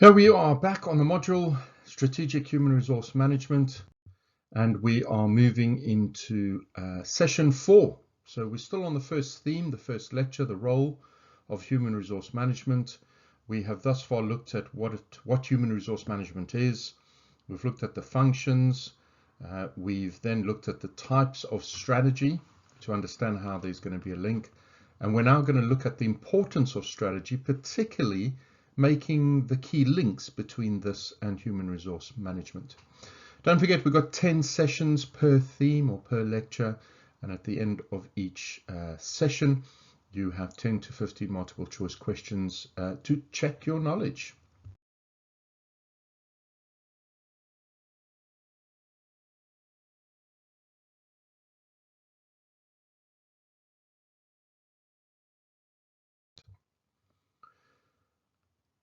Here we are back on the module Strategic Human Resource Management, and we are moving into session 4. So we're still on the first theme, the first lecture, the role of human resource management. We have thus far looked at what human resource management is. We've looked at the functions. We've then looked at the types of strategy to understand how there's going to be a link. And we're now going to look at the importance of strategy, particularly making the key links between this and human resource management. Don't forget, we've got 10 sessions per theme or per lecture, and at the end of each session you have 10 to 15 multiple choice questions to check your knowledge.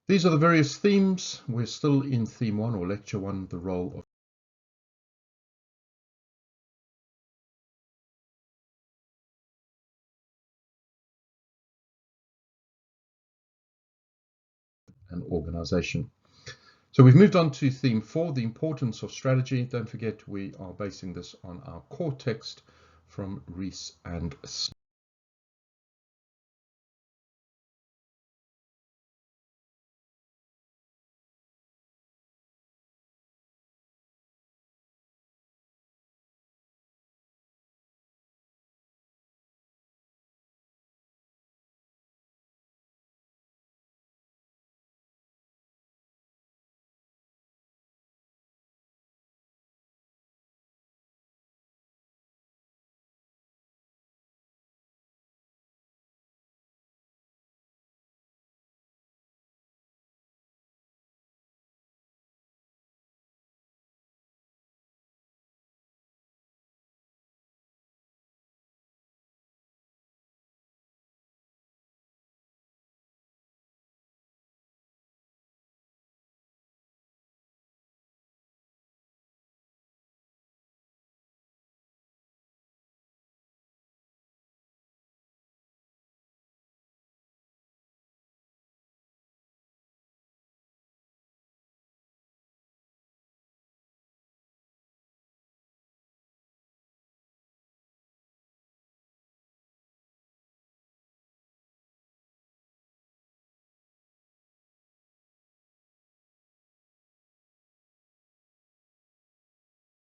These are the various themes. We're still in theme 1 or lecture 1, the role of an organization. So we've moved on to theme 4, the importance of strategy. Don't forget, we are basing this on our core text from Rees and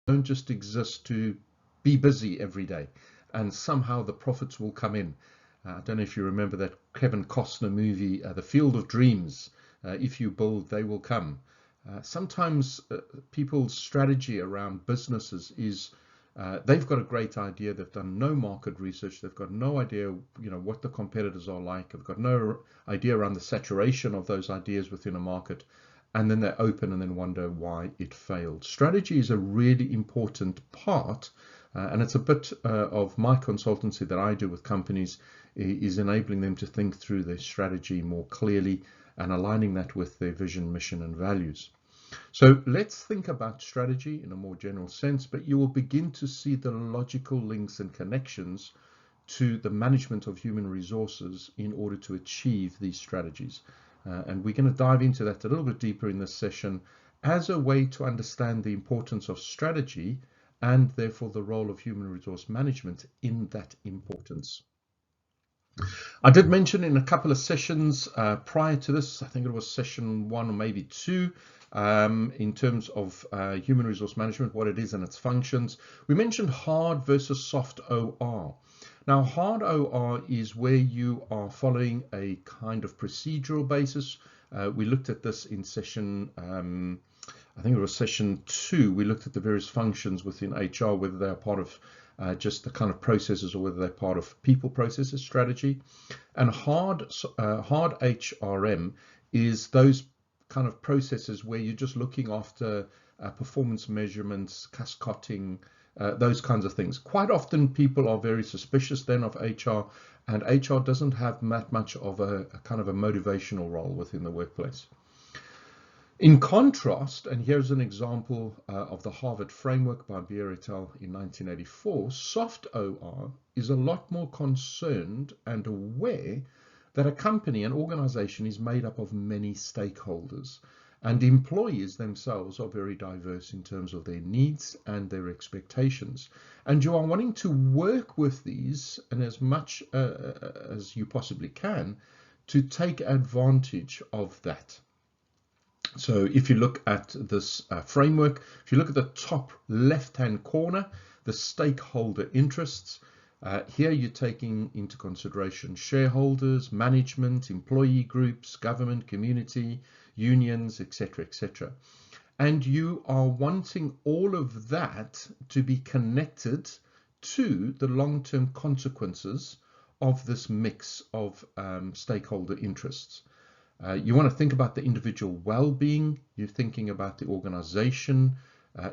don't just exist to be busy every day and somehow the profits will come in. I don't know if you remember that Kevin Costner movie, The Field of Dreams. If you build, they will come. Sometimes people's strategy around businesses is they've got a great idea. They've done no market research. They've got no idea, what the competitors are like. They've got no idea around the saturation of those ideas within a market. And then they open and then wonder why it failed. Strategy is a really important part, and it's a bit of my consultancy that I do with companies, is enabling them to think through their strategy more clearly and aligning that with their vision, mission, and values. So let's think about strategy in a more general sense, but you will begin to see the logical links and connections to the management of human resources in order to achieve these strategies. And we're going to dive into that a little bit deeper in this session as a way to understand the importance of strategy and therefore the role of human resource management in that importance. I did mention in a couple of sessions prior to this, I think it was session 1 or maybe 2, in terms of human resource management, what it is and its functions. We mentioned hard versus soft OR. Now, hard OR is where you are following a kind of procedural basis. We looked at this in session, I think it was session 2. We looked at the various functions within HR, whether they are part of just the kind of processes or whether they're part of people processes strategy. And hard HRM is those kind of processes where you're just looking after performance measurements, cascading, those kinds of things. Quite often people are very suspicious then of HR, and HR doesn't have that much of a kind of a motivational role within the workplace. In contrast, and here's an example of the Harvard framework by Beer et al. In 1984, soft OR is a lot more concerned and aware that a company, an organization, is made up of many stakeholders. And employees themselves are very diverse in terms of their needs and their expectations. And you are wanting to work with these, and as much as you possibly can, to take advantage of that. So if you look at this framework, if you look at the top left-hand corner, the stakeholder interests, here you're taking into consideration shareholders, management, employee groups, government, community, unions, etc., etc. And you are wanting all of that to be connected to the long-term consequences of this mix of stakeholder interests. You want to think about the individual well-being, you're thinking about the organization,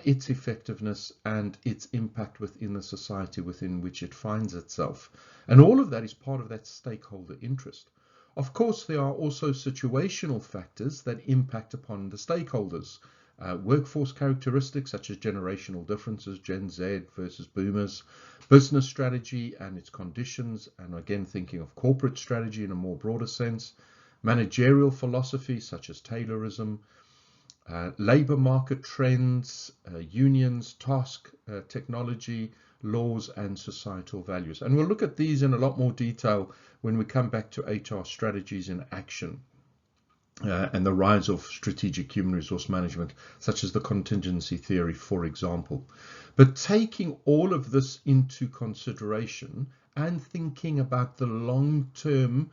its effectiveness, and its impact within the society within which it finds itself. And all of that is part of that stakeholder interest. Of course, there are also situational factors that impact upon the stakeholders. Workforce characteristics such as generational differences, Gen Z versus boomers, business strategy and its conditions, and again thinking of corporate strategy in a more broader sense, managerial philosophy such as Taylorism, labor market trends, unions, task technology, laws, and societal values. And we'll look at these in a lot more detail when we come back to HR strategies in action and the rise of strategic human resource management, such as the contingency theory, for example. But taking all of this into consideration and thinking about the long-term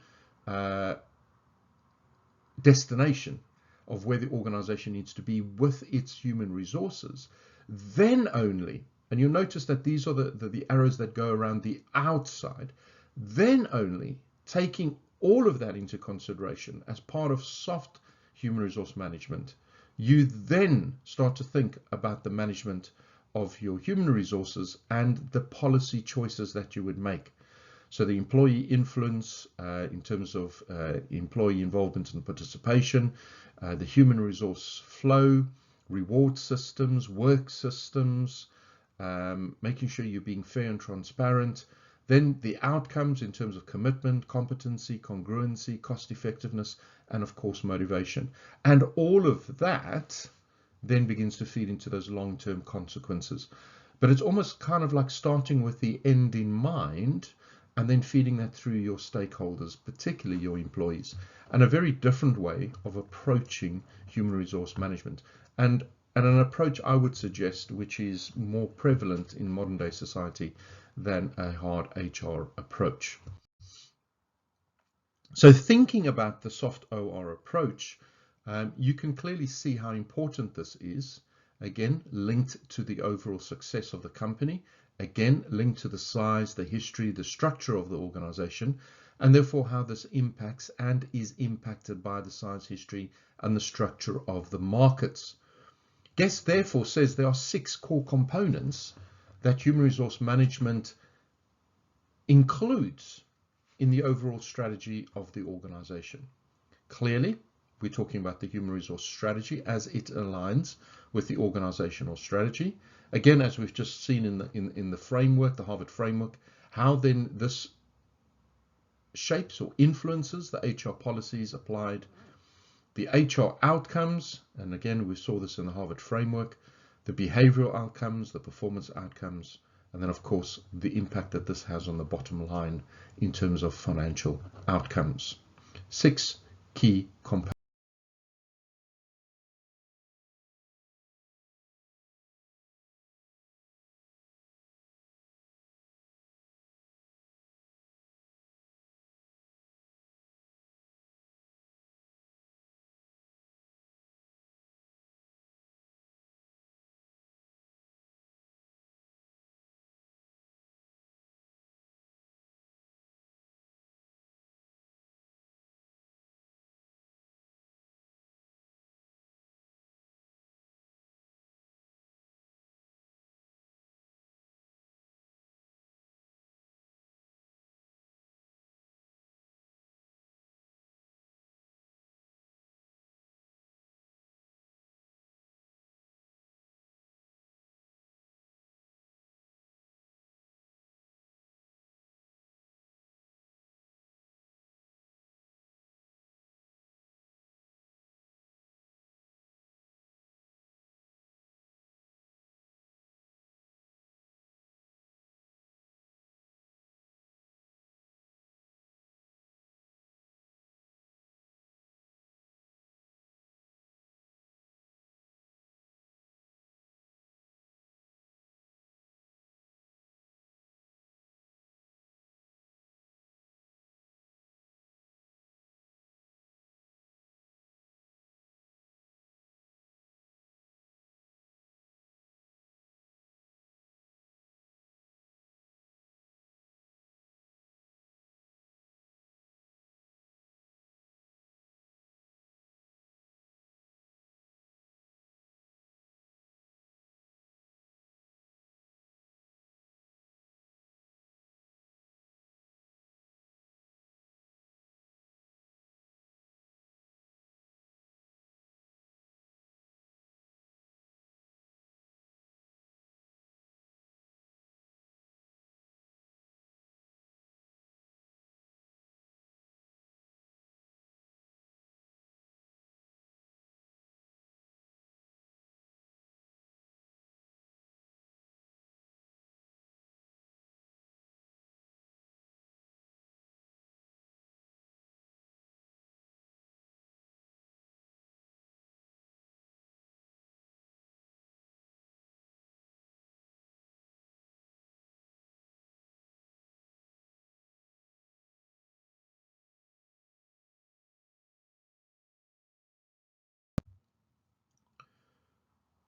destination of where the organization needs to be with its human resources, then only, and you'll notice that these are the arrows that go around the outside, then only taking all of that into consideration as part of soft human resource management, you then start to think about the management of your human resources and the policy choices that you would make. So the employee influence in terms of employee involvement and participation, the human resource flow, reward systems, work systems, making sure you're being fair and transparent. Then the outcomes in terms of commitment, competency, congruency, cost effectiveness, and of course motivation. And all of that then begins to feed into those long-term consequences. But it's almost kind of like starting with the end in mind and then feeding that through your stakeholders, particularly your employees, and a very different way of approaching human resource management. And an approach I would suggest, which is more prevalent in modern day society than a hard HR approach. So thinking about the soft OR approach, you can clearly see how important this is, again, linked to the overall success of the company, again, linked to the size, the history, the structure of the organization, and therefore how this impacts and is impacted by the size, history, and the structure of the markets. Guest therefore says there are 6 core components that human resource management includes in the overall strategy of the organization. Clearly, we're talking about the human resource strategy as it aligns with the organizational strategy. Again, as we've just seen in the framework, the Harvard framework, how then this shapes or influences the HR policies applied, the HR outcomes, and again, we saw this in the Harvard framework, the behavioral outcomes, the performance outcomes, and then of course, the impact that this has on the bottom line in terms of financial outcomes. 6 key components.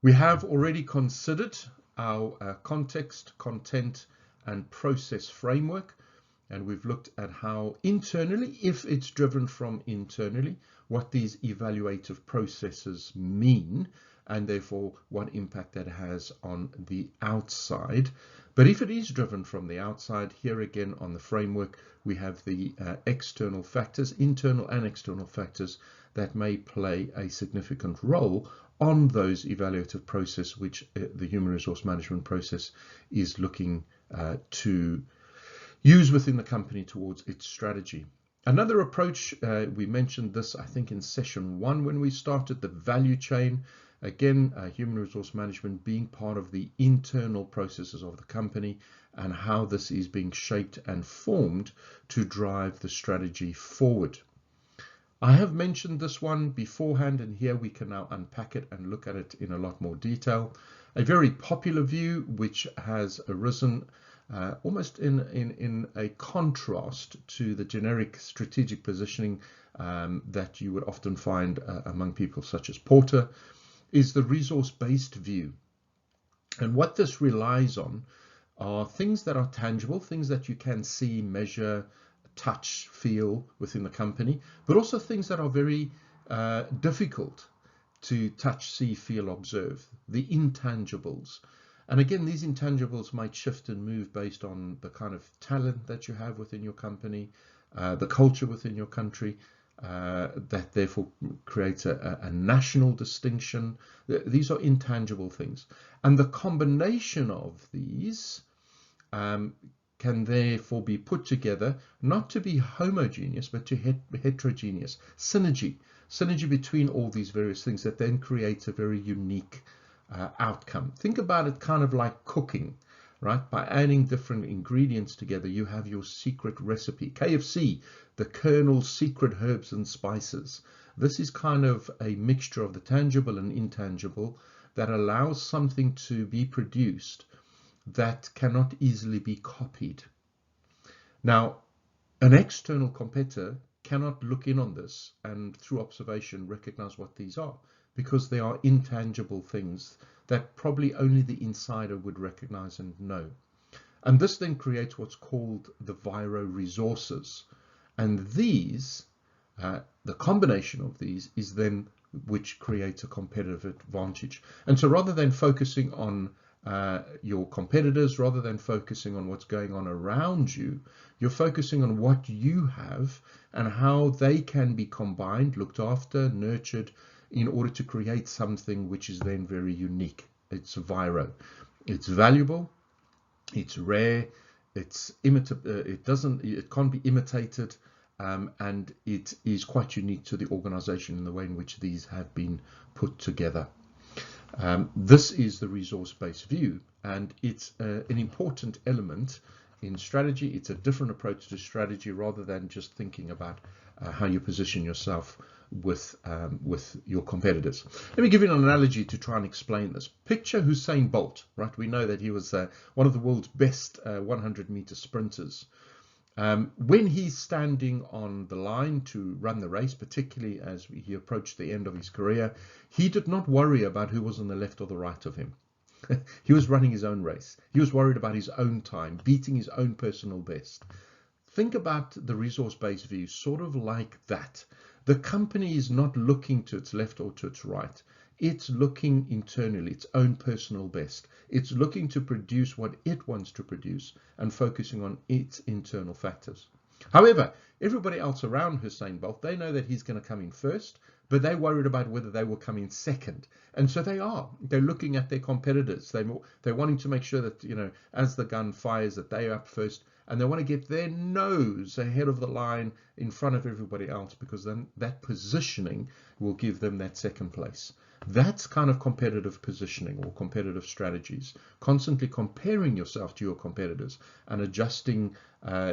We have already considered our context, content, and process framework, and we've looked at how internally, if it's driven from internally, what these evaluative processes mean, and therefore what impact that has on the outside. But if it is driven from the outside, here again on the framework, we have the external factors, internal and external factors, that may play a significant role on those evaluative process, which the human resource management process is looking to use within the company towards its strategy. Another approach, we mentioned this, I think, in session 1 when we started, the value chain. Again, human resource management being part of the internal processes of the company and how this is being shaped and formed to drive the strategy forward. I have mentioned this one beforehand, and here we can now unpack it and look at it in a lot more detail. A very popular view which has arisen almost in a contrast to the generic strategic positioning that you would often find among people such as Porter, is the resource-based view. And what this relies on are things that are tangible, things that you can see, measure, touch, feel within the company, but also things that are very difficult to touch, see, feel, observe, the intangibles. And again, these intangibles might shift and move based on the kind of talent that you have within your company, the culture within your country, that therefore creates a national distinction. These are intangible things. And the combination of these can therefore be put together, not to be homogeneous, but to heterogeneous. Synergy between all these various things that then creates a very unique outcome. Think about it kind of like cooking, right? By adding different ingredients together, you have your secret recipe. KFC, the Colonel's secret herbs and spices. This is kind of a mixture of the tangible and intangible that allows something to be produced that cannot easily be copied. Now, an external competitor cannot look in on this and through observation recognize what these are, because they are intangible things that probably only the insider would recognize and know. And this then creates what's called the viro resources. And these, the combination of these is then which creates a competitive advantage. And so rather than focusing on your competitors, rather than focusing on what's going on around you, you're focusing on what you have and how they can be combined, looked after, nurtured, in order to create something which is then very unique. It's viro. It's valuable, it's rare, it's it can't be imitated, and it is quite unique to the organization in the way in which these have been put together. This is the resource-based view, and it's an important element in strategy. It's a different approach to strategy rather than just thinking about how you position yourself with your competitors. Let me give you an analogy to try and explain this. Picture Usain Bolt, right? We know that he was one of the world's best 100-meter sprinters. When he's standing on the line to run the race, particularly as he approached the end of his career, he did not worry about who was on the left or the right of him. He was running his own race. He was worried about his own time, beating his own personal best. Think about the resource-based view, sort of like that. The company is not looking to its left or to its right. It's looking internally, its own personal best. It's looking to produce what it wants to produce and focusing on its internal factors. However, everybody else around Usain Bolt, they know that he's going to come in first, but they're worried about whether they will come in second. And so they're looking at their competitors. They're wanting to make sure that, you know, as the gun fires, that they're up first, and they want to get their nose ahead of the line in front of everybody else, because then that positioning will give them that second place. That's kind of competitive positioning or competitive strategies, constantly comparing yourself to your competitors and adjusting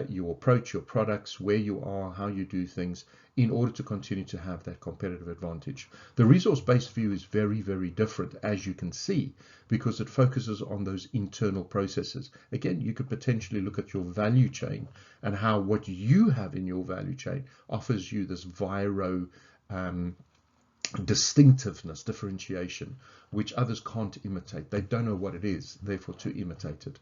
your approach, your products, where you are, how you do things in order to continue to have that competitive advantage. The resource-based view is very, very different, as you can see, because it focuses on those internal processes. Again, you could potentially look at your value chain and how what you have in your value chain offers you this viro distinctiveness, differentiation, which others can't imitate. They don't know what it is, therefore to imitate it.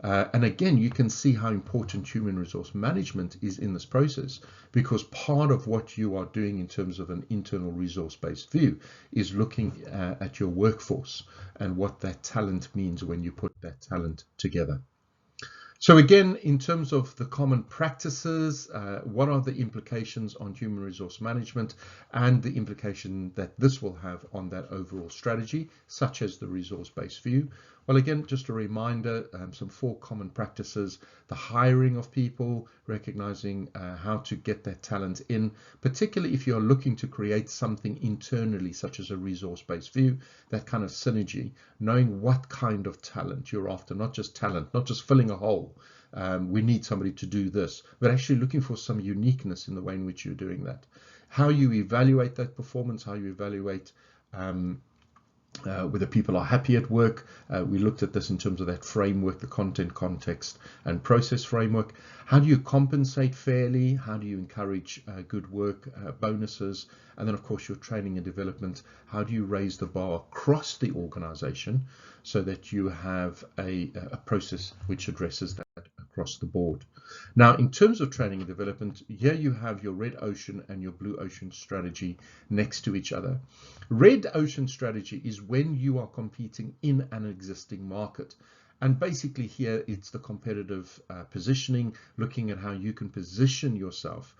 And again, you can see how important human resource management is in this process, because part of what you are doing in terms of an internal resource-based view is looking at your workforce and what that talent means when you put that talent together. So again, in terms of the common practices, what are the implications on human resource management and the implication that this will have on that overall strategy, such as the resource-based view? Well, again, just a reminder, some 4 common practices: the hiring of people, recognizing how to get that talent in, particularly if you're looking to create something internally, such as a resource-based view, that kind of synergy, knowing what kind of talent you're after, not just talent, not just filling a hole. We need somebody to do this, but actually looking for some uniqueness in the way in which you're doing that. How you evaluate that performance, how you evaluate whether people are happy at work. We looked at this in terms of that framework, the content, context, and process framework. How do you compensate fairly? How do you encourage good work, bonuses? And then, of course, your training and development. How do you raise the bar across the organization so that you have a process which addresses that across the board? Now, in terms of training and development, here you have your red ocean and your blue ocean strategy next to each other. Red ocean strategy is when you are competing in an existing market. And basically here it's the competitive positioning, looking at how you can position yourself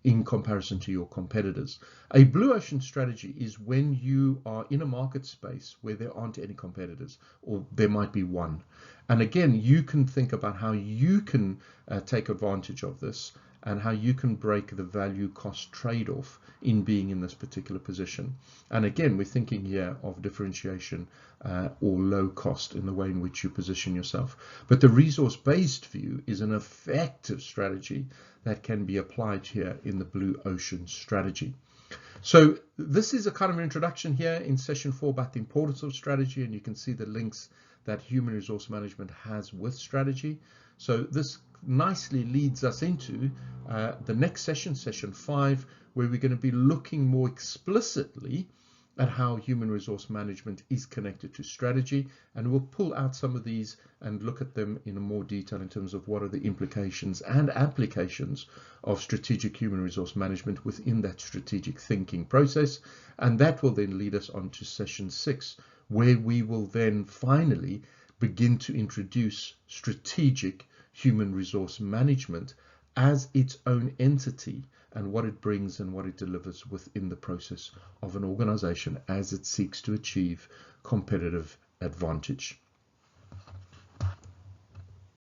in comparison to your competitors. A blue ocean strategy is when you are in a market space where there aren't any competitors, or there might be one. And again, you can think about how you can take advantage of this and how you can break the value cost trade-off in being in this particular position. And again, we're thinking here of differentiation or low cost in the way in which you position yourself. But the resource-based view is an effective strategy that can be applied here in the blue ocean strategy. So this is a kind of an introduction here in session 4 about the importance of strategy, and you can see the links that human resource management has with strategy. So this nicely leads us into the next session, session 5, where we're going to be looking more explicitly at how human resource management is connected to strategy, and we'll pull out some of these and look at them in more detail in terms of what are the implications and applications of strategic human resource management within that strategic thinking process. And that will then lead us on to session 6, where we will then finally begin to introduce strategic human resource management as its own entity, and what it brings and what it delivers within the process of an organization as it seeks to achieve competitive advantage.